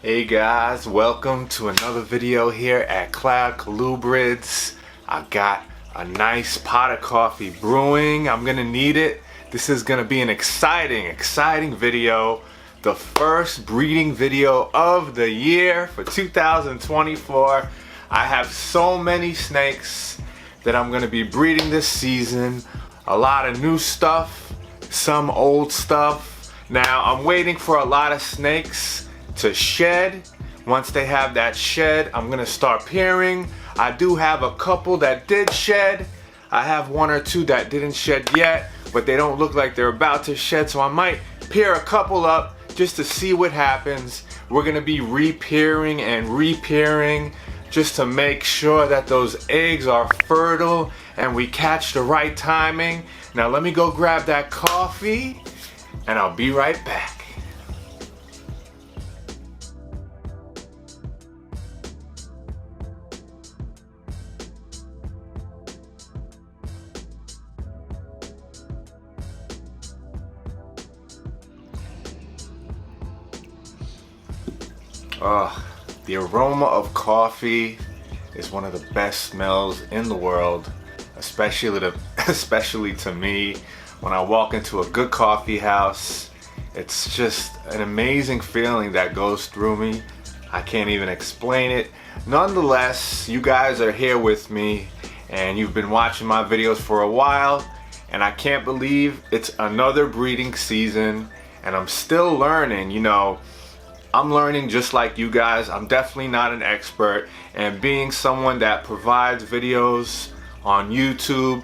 Hey guys, welcome to another video here at Colubrids. I got a nice pot of coffee brewing. I'm gonna need it. This is gonna be an exciting video. The first breeding video of the year for 2024. I have so many snakes that I'm gonna be breeding this season. A lot of new stuff, some old stuff. Now I'm waiting for a lot of snakes to shed. Once they have that shed, I'm gonna start pairing. I do have a couple that did shed. I have one or two that didn't shed yet, but they don't look like they're about to shed, so I might pair a couple up just to see what happens. We're gonna be repairing and repairing just to make sure that those eggs are fertile and we catch the right timing. Now let me go grab that coffee and I'll be right back. The aroma of coffee is one of the best smells in the world, especially to me. When I walk into a good coffee house, it's just an amazing feeling that goes through me. I can't even explain it. Nonetheless, you guys are here with me and you've been watching my videos for a while, and I can't believe it's another breeding season and I'm still learning. You know, I'm learning just like you guys. I'm definitely not an expert, and being someone that provides videos on YouTube,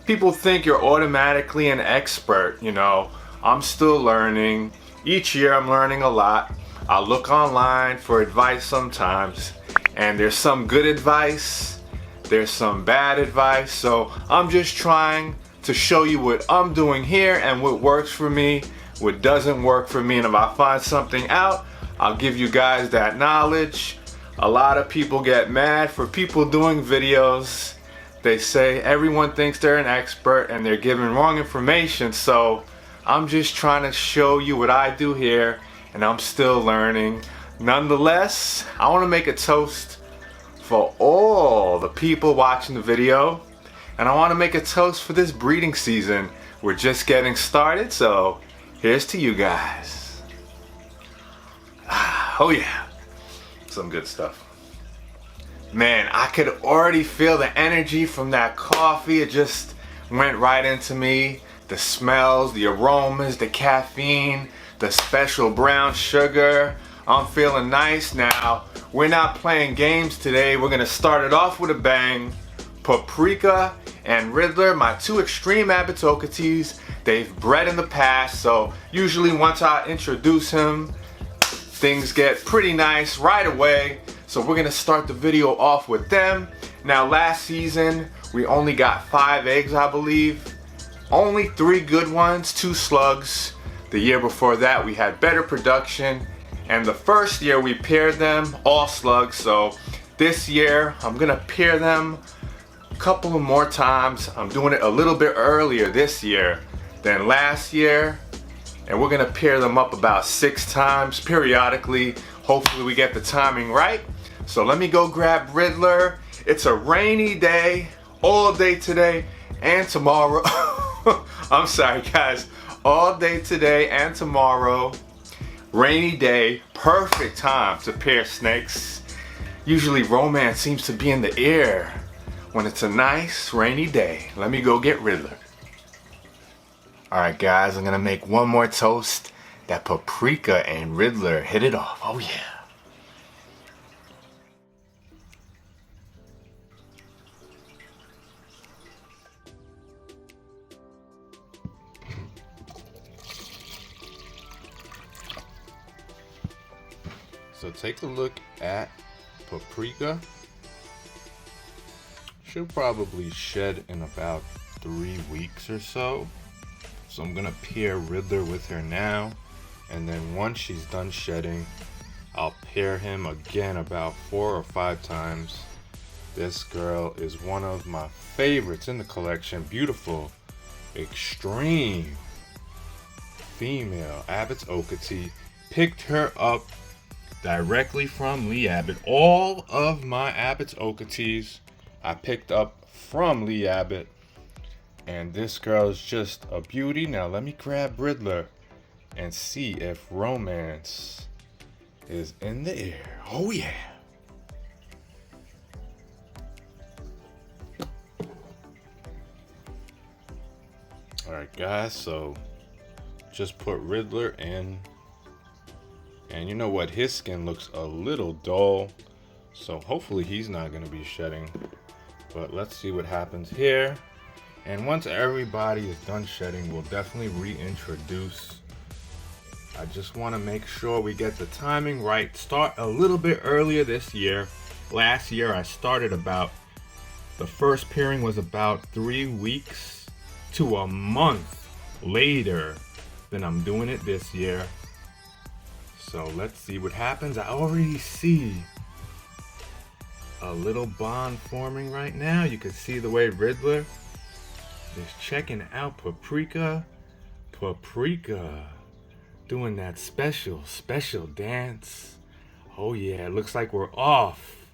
people think you're automatically an expert. You know, I'm still learning. Each year I'm learning a lot. I look online for advice sometimes, and there's some good advice, there's some bad advice, so I'm just trying to show you what I'm doing here and what works for me, what doesn't work for me, and if I find something out, I'll give you guys that knowledge. A lot of people get mad for people doing videos. They say everyone thinks they're an expert and they're giving wrong information. So I'm just trying to show you what I do here, and I'm still learning. Nonetheless, I want to make a toast for all the people watching the video, and I want to make a toast for this breeding season. We're just getting started, so here's to you guys. Oh yeah, some good stuff. Man, I could already feel the energy from that coffee. It just went right into me. The smells, the aromas, the caffeine, the special brown sugar. I'm feeling nice now. We're not playing games today. We're gonna start it off with a bang. Paprika and Riddler, my two extreme Abitokates. They've bred in the past, so usually once I introduce him, things get pretty nice right away. So we're gonna start the video off with them. Now last season, we only got 5 eggs, I believe. Only 3 good ones, 2 slugs. The year before that, we had better production. And the first year we paired them, all slugs. So this year, I'm gonna pair them a couple of more times. I'm doing it a little bit earlier this year than last year. And we're gonna pair them up about 6 times periodically. Hopefully we get the timing right. So let me go grab Riddler. It's a rainy day, all day today and tomorrow. I'm sorry guys, all day today and tomorrow. Rainy day, perfect time to pair snakes. Usually romance seems to be in the air when it's a nice rainy day. Let me go get Riddler. Alright guys, I'm gonna make one more toast that Paprika and Riddler hit it off. Oh yeah. So take a look at Paprika. She'll probably shed in about 3 weeks or so. So I'm gonna pair Riddler with her now, and then once she's done shedding, I'll pair him again about 4 or 5 times. This girl is one of my favorites in the collection. Beautiful, extreme female Abbott's Okatee. Picked her up directly from Lee Abbott. All of my Abbott's Oka teas I picked up from Lee Abbott. And this girl is just a beauty. Now let me grab Riddler and see if romance is in the air. Oh yeah. Alright guys, so just put Riddler in. And you know what? His skin looks a little dull. So hopefully he's not going to be shedding. But let's see what happens here. And once everybody is done shedding, we'll definitely reintroduce. I just want to make sure we get the timing right. Start a little bit earlier this year. Last year I started the first pairing was about 3 weeks to a month later than I'm doing it this year. So let's see what happens. I already see a little bond forming right now. You can see the way Riddler is checking out Paprika. Paprika doing that special dance. Oh yeah, it looks like we're off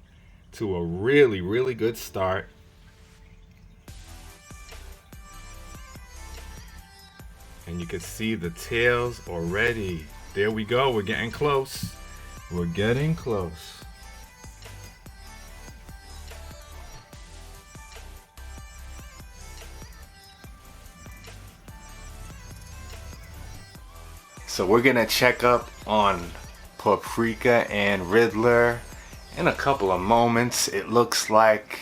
to a really good start. And you can see the tails already. There we go, we're getting close. We're getting close. So we're gonna check up on Paprika and Riddler in a couple of moments. It looks like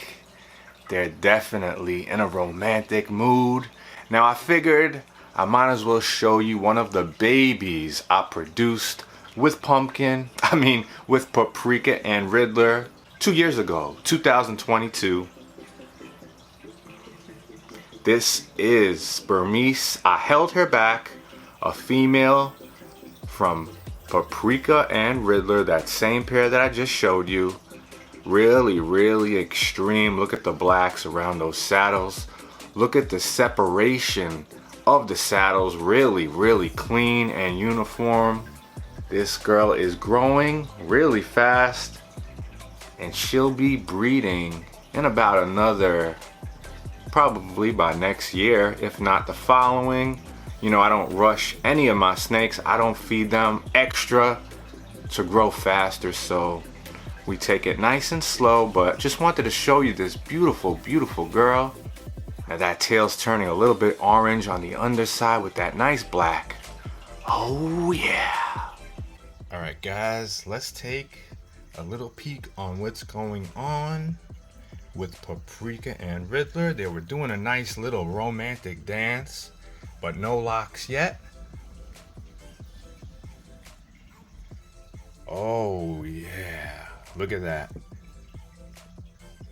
they're definitely in a romantic mood. Now I figured I might as well show you one of the babies I produced with with Paprika and Riddler 2 years ago, 2022. This is Burmese. I held her back, a female from Paprika and Riddler, that same pair that I just showed you. Really extreme. Look at the blacks around those saddles. Look at the separation of the saddles. Really clean and uniform. This girl is growing really fast, and she'll be breeding in about another, probably by next year, if not the following. You know, I don't rush any of my snakes. I don't feed them extra to grow faster, so we take it nice and slow. But just wanted to show you this beautiful girl. Now that tail's turning a little bit orange on the underside with that nice black. Oh yeah. All right guys, let's take a little peek on what's going on with Paprika and Riddler. They were doing a nice little romantic dance, but no locks yet. Oh yeah, look at that.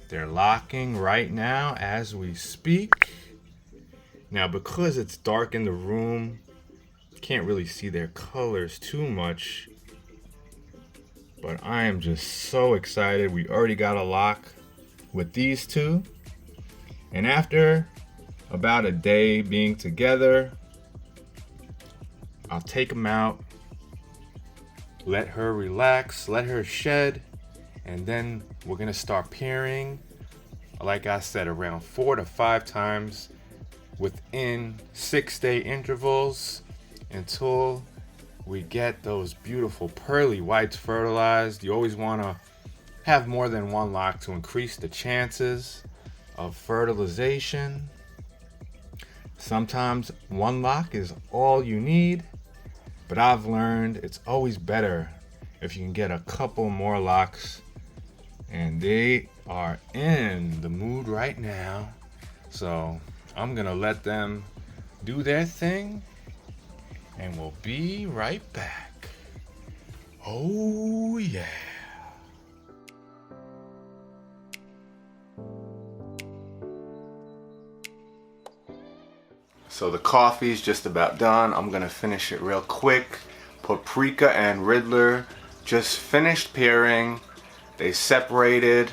They're locking right now as we speak. Now because it's dark in the room, can't really see their colors too much, but I am just so excited. We already got a lock with these two, and after about a day being together, I'll take them out, let her relax, let her shed, and then we're gonna start pairing, like I said, around 4 to 5 times within 6-day intervals until we get those beautiful pearly whites fertilized. You always wanna have more than one lock to increase the chances of fertilization. Sometimes one lock is all you need, but I've learned it's always better if you can get a couple more locks. And they are in the mood right now, so I'm gonna let them do their thing, and we'll be right back. Oh yeah. So the coffee's just about done. I'm gonna finish it real quick. Paprika and Riddler just finished pairing. They separated.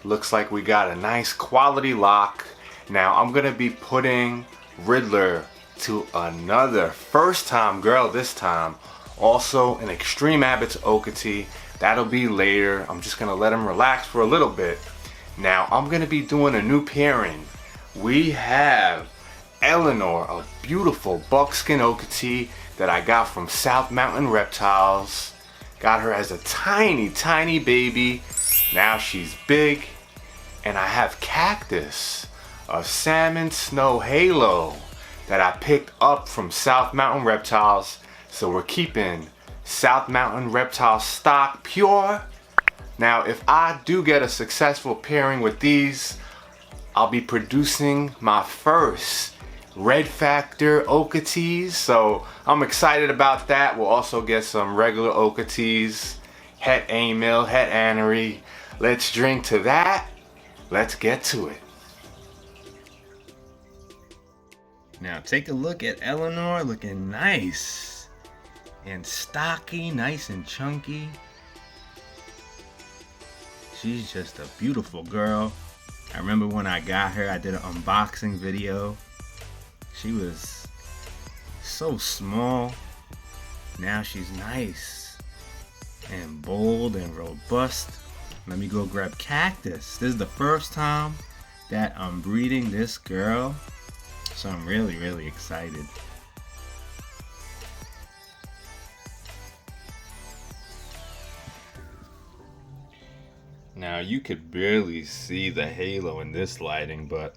Looks like we got a nice quality lock. Now I'm gonna be putting Riddler to another first time girl this time Also an Extreme Abbott's Okatee. That'll be later. I'm just gonna let them relax for a little bit. Now I'm gonna be doing a new pairing. We have Eleanor, a beautiful buckskin Okatee that I got from South Mountain Reptiles. Got her as a tiny baby. Now she's big. And I have Cactus, a salmon snow halo that I picked up from South Mountain Reptiles. So we're keeping South Mountain Reptile stock pure. Now if I do get a successful pairing with these, I'll be producing my first Red Factor Okatees. So I'm excited about that. We'll also get some regular Okatees, Het Emil, Het Anery. Let's drink to that. Let's get to it. Now take a look at Eleanor, looking nice and stocky, nice and chunky. She's just a beautiful girl. I remember when I got her, I did an unboxing video. She was so small. Now she's nice and bold and robust. Let me go grab Cactus. This is the first time that I'm breeding this girl, so I'm really excited. Now you could barely see the halo in this lighting, but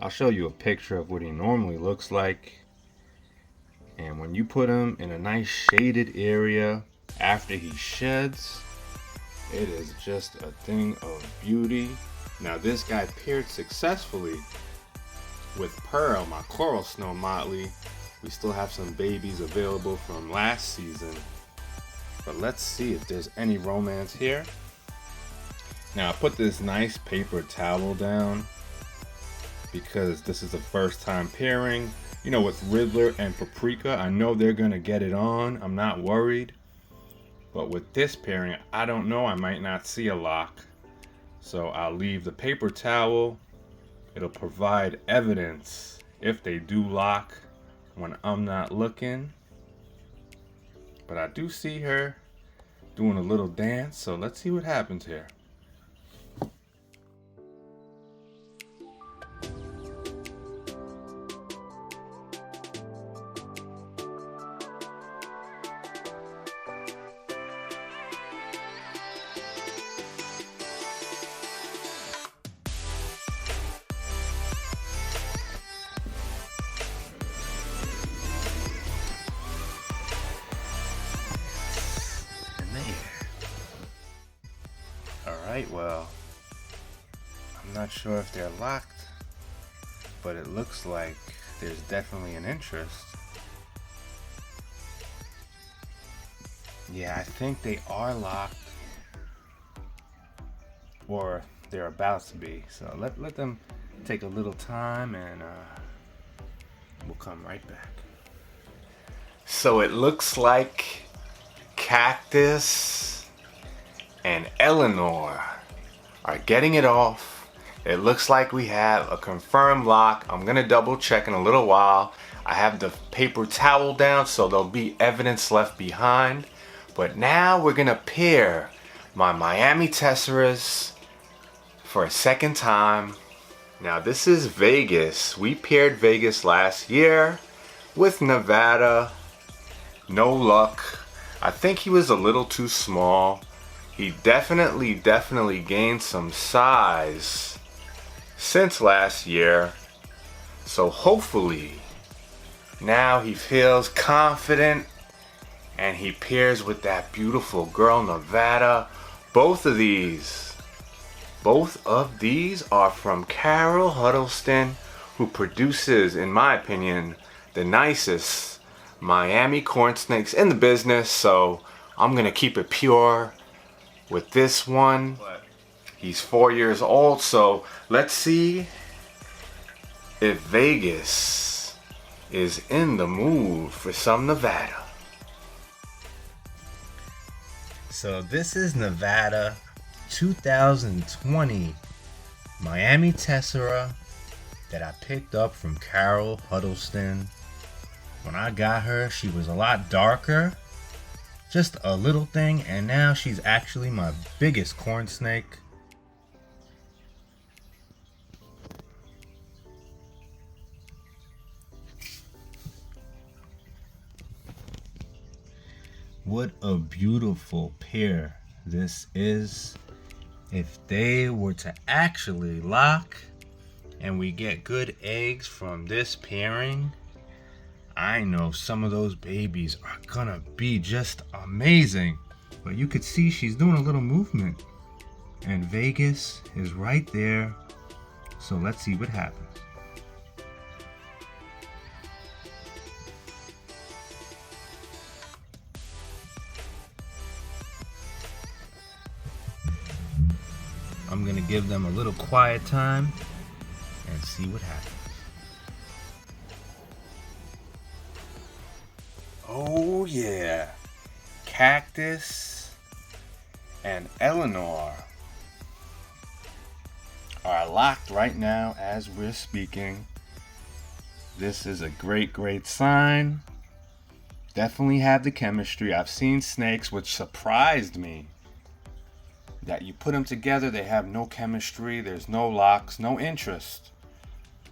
I'll show you a picture of what he normally looks like. And when you put him in a nice shaded area after he sheds, it is just a thing of beauty. Now this guy paired successfully with Pearl, my coral snow motley. We still have some babies available from last season, but let's see if there's any romance here. Now I put this nice paper towel down because this is the first time pairing. You know, with Riddler and Paprika, I know they're gonna get it on. I'm not worried. But with this pairing, I don't know, I might not see a lock. So I'll leave the paper towel. It'll provide evidence if they do lock when I'm not looking. But I do see her doing a little dance, so let's see what happens here. Alright, well, I'm not sure if they're locked, but it looks like there's definitely an interest. Yeah, I think they are locked, or they're about to be. So let them take a little time, and we'll come right back. So it looks like Cactus and Eleanor are getting it off. It looks like we have a confirmed lock. I'm gonna double check in a little while. I have the paper towel down, so there'll be evidence left behind. But now we're gonna pair my Miami Tesseras for a second time. Now this is Vegas. We paired Vegas last year with Nevada. No luck. I think he was a little too small. He definitely gained some size since last year. So hopefully now he feels confident and he pairs with that beautiful girl Nevada. Both of these are from Carol Huddleston, who produces, in my opinion, the nicest Miami Cornsnakes in the business. So I'm gonna keep it pure with this one. He's 4 years old, so let's see if Vegas is in the mood for some Nevada. So this is Nevada 2020 Miami Tessera that I picked up from Carol Huddleston. When I got her, she was a lot darker Just a little thing, and now she's actually my biggest corn snake. What a beautiful pair this is. If they were to actually lock and we get good eggs from this pairing, I know some of those babies are gonna be just amazing. But you could see she's doing a little movement, and Vegas is right there. So let's see what happens. I'm gonna give them a little quiet time and see what happens. Oh yeah, Cactus and Eleanor are locked right now as we're speaking. This is a great sign. Definitely have the chemistry. I've seen snakes which surprised me, that you put them together, they have no chemistry, there's no locks, no interest.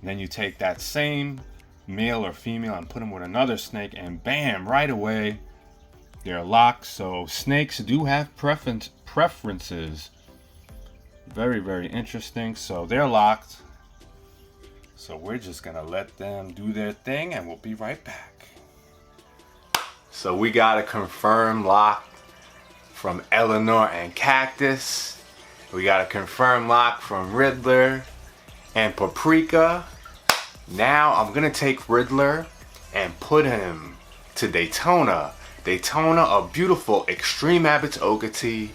Then you take that same male or female and put them with another snake, and bam, right away they're locked. So snakes do have preferences. Very interesting. So they're locked, so we're just gonna let them do their thing and we'll be right back. So we got a confirmed lock from Eleanor and Cactus. We got a confirmed lock from Riddler and Paprika. Now I'm gonna take Riddler and put him to Daytona. Daytona, a beautiful Extreme Abbott's Okatee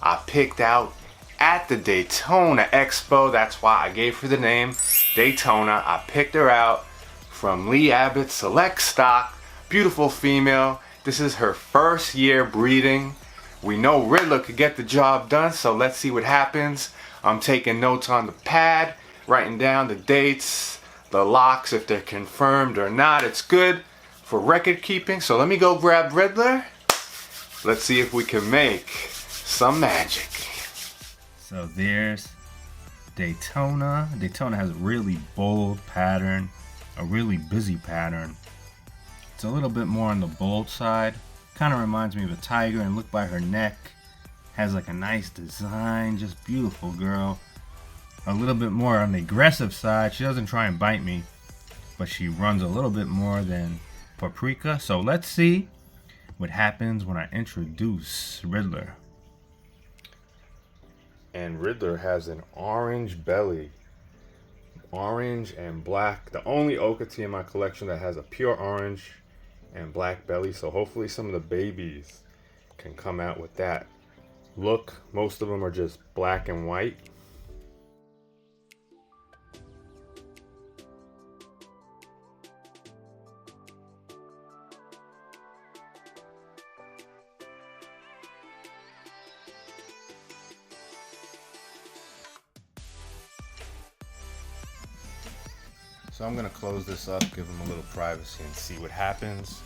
I picked out at the Daytona Expo. That's why I gave her the name Daytona. I picked her out from Lee Abbott's Select Stock. Beautiful female. This is her first year breeding. We know Riddler could get the job done, so let's see what happens. I'm taking notes on the pad, writing down the dates, the locks, if they're confirmed or not. It's good for record keeping. So let me go grab Riddler. Let's see if we can make some magic. So there's Daytona. Daytona has a really bold pattern, a really busy pattern. It's a little bit more on the bold side. Kind of reminds me of a tiger, and look by her neck. Has like a nice design, just beautiful girl. A little bit more on the aggressive side. She doesn't try and bite me, but she runs a little bit more than Paprika. So let's see what happens when I introduce Riddler. And Riddler has an orange belly. Orange and black. The only Okatee in my collection that has a pure orange and black belly. So hopefully some of the babies can come out with that look. Most of them are just black and white. So I'm gonna close this up, give them a little privacy and see what happens.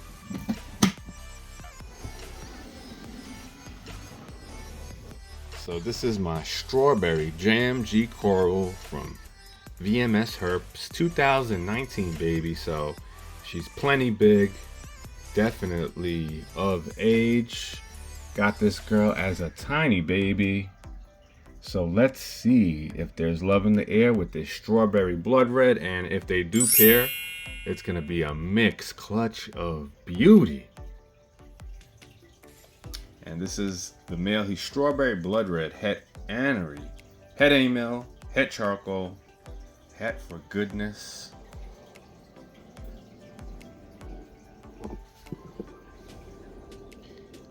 So this is my Strawberry Jam G Coral from VMS Herps, 2019 baby. So she's plenty big, definitely of age. Got this girl as a tiny baby. So let's see if there's love in the air with this strawberry blood red, and if they do pair, it's gonna be a mixed clutch of beauty. And this is the male. He's strawberry blood red, het anery, het amel, het charcoal, het for goodness.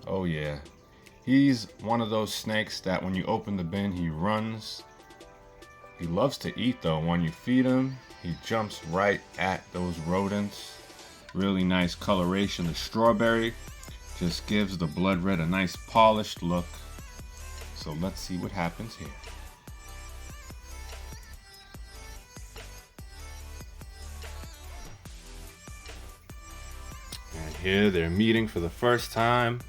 Oh yeah. He's one of those snakes that when you open the bin, he runs. He loves to eat though. When you feed him, he jumps right at those rodents. Really nice coloration. The strawberry just gives the blood red a nice polished look. So let's see what happens here. And here they're meeting for the first time.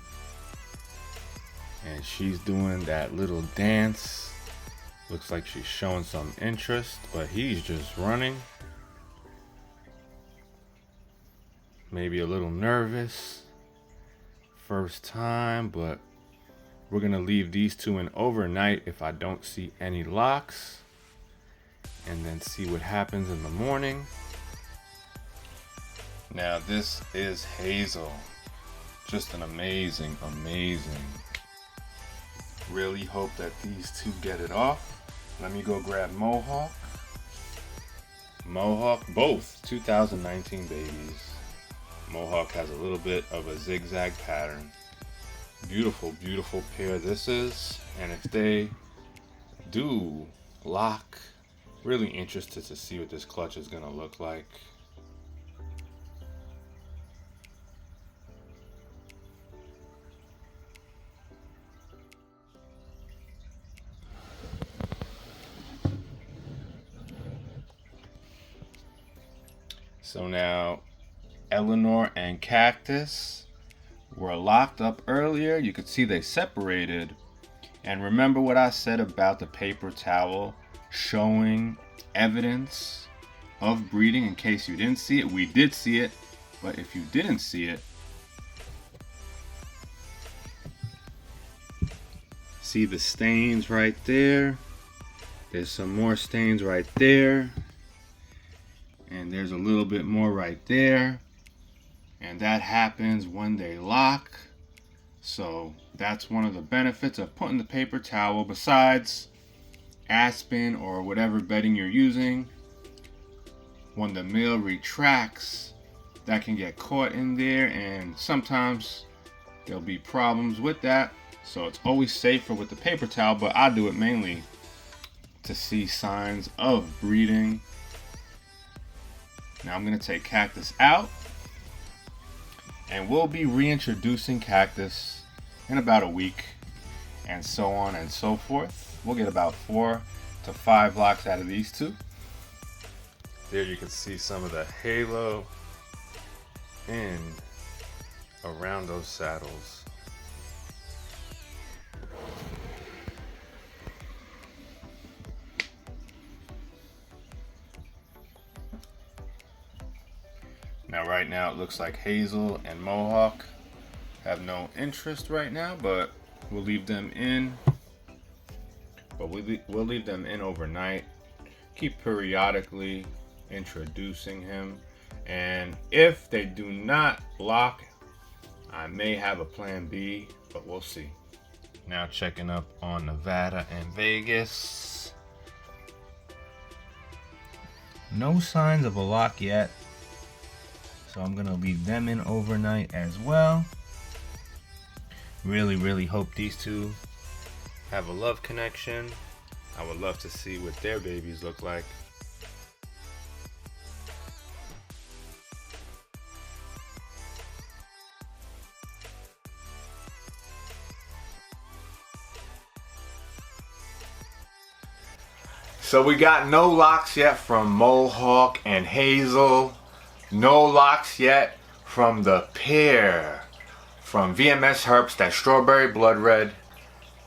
And she's doing that little dance. Looks like she's showing some interest, but he's just running. Maybe a little nervous. First time, but we're gonna leave these two in overnight if I don't see any locks, and then see what happens in the morning. Now this is Hazel. Just an amazing, amazing. Really hope that these two get it off. Let me go grab Mohawk. Mohawk, both 2019 babies. Mohawk has a little bit of a zigzag pattern. Beautiful, beautiful pair this is. And if they do lock, really interested to see what this clutch is gonna look like. So now Eleanor and Cactus were locked up earlier. You could see they separated. And remember what I said about the paper towel showing evidence of breeding? In case you didn't see it, we did see it. But if you didn't see it, see the stains right there. There's some more stains right there. And there's a little bit more right there. And that happens when they lock. So that's one of the benefits of putting the paper towel, besides Aspen or whatever bedding you're using. When the male retracts, that can get caught in there, and sometimes there'll be problems with that. So it's always safer with the paper towel, but I do it mainly to see signs of breeding. Now I'm gonna take Cactus out, and we'll be reintroducing Cactus in about a week, and so on and so forth. We'll get about 4 to 5 locks out of these two. There you can see some of the halo in around those saddles. Now right now it looks like Hazel and Mohawk have no interest right now, but we'll leave them in. But we'll leave them in overnight. Keep periodically introducing him. And if they do not lock, I may have a plan B, but we'll see. Now checking up on Nevada and Vegas. No signs of a lock yet. So I'm gonna leave them in overnight as well. Really, really hope these two have a love connection. I would love to see what their babies look like. So we got no locks yet from Mohawk and Hazel. No locks yet from the pair from VMS Herps, that strawberry blood red,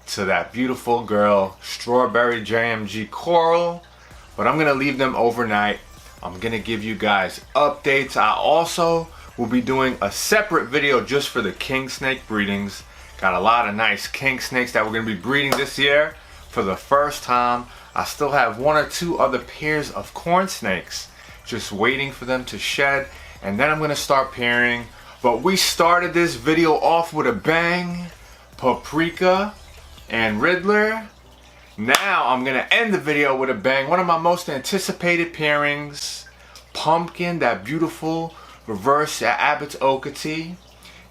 to that beautiful girl strawberry JMG coral. But I'm gonna leave them overnight. I'm gonna give you guys updates. I also will be doing a separate video just for the king snake breedings. Got a lot of nice king snakes that we're gonna be breeding this year for the first time. I still have 1 or 2 other pairs of corn snakes just waiting for them to shed, and then I'm gonna start pairing. But we started this video off with a bang. Paprika and Riddler. Now I'm gonna end the video with a bang. One of my most anticipated pairings, Pumpkin, that beautiful reverse Abbott's Okatee.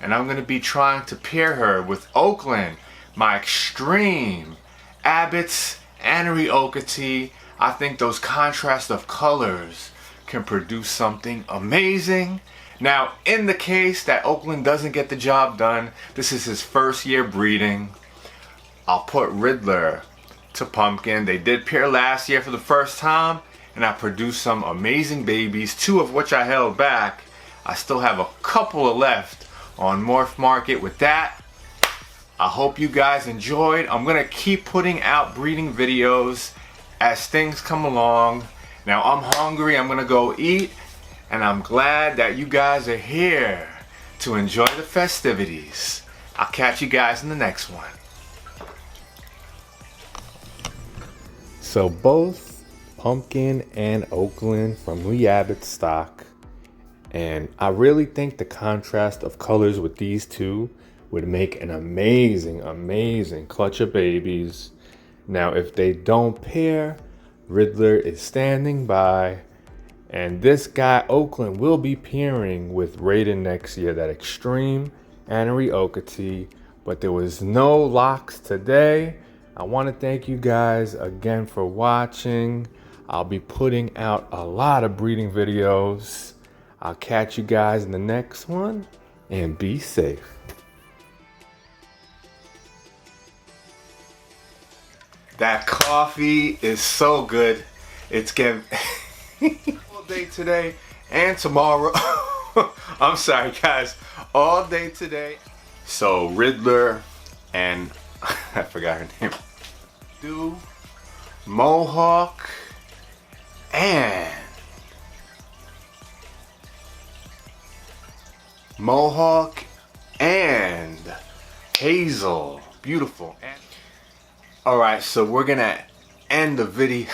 And I'm gonna be trying to pair her with Oakland, my extreme Abbott's Anery Okatee. I think those contrast of colors can produce something amazing. Now, in the case that Oakland doesn't get the job done, this is his first year breeding, I'll put Riddler to Pumpkin. They did pair last year for the first time, and I produced some amazing babies, 2 of which I held back. I still have a couple left on Morph Market with that. I hope you guys enjoyed. I'm gonna keep putting out breeding videos as things come along. Now I'm hungry, I'm gonna go eat, and I'm glad that you guys are here to enjoy the festivities. I'll catch you guys in the next one. So both Pumpkin and Oakland from Lee Abbott stock, and I really think the contrast of colors with these two would make an amazing clutch of babies. Now if they don't pair, Riddler is standing by, and this guy Oakland will be pairing with Raiden next year, that extreme Anery Okati, but there was no locks today. I want to thank you guys again for watching. I'll be putting out a lot of breeding videos. I'll catch you guys in the next one, and be safe. That coffee is so good. It's getting all day today and tomorrow. I'm sorry guys, all day today. So Riddler and I forgot her name. Mohawk and Hazel. Beautiful. All right, so we're gonna end the video.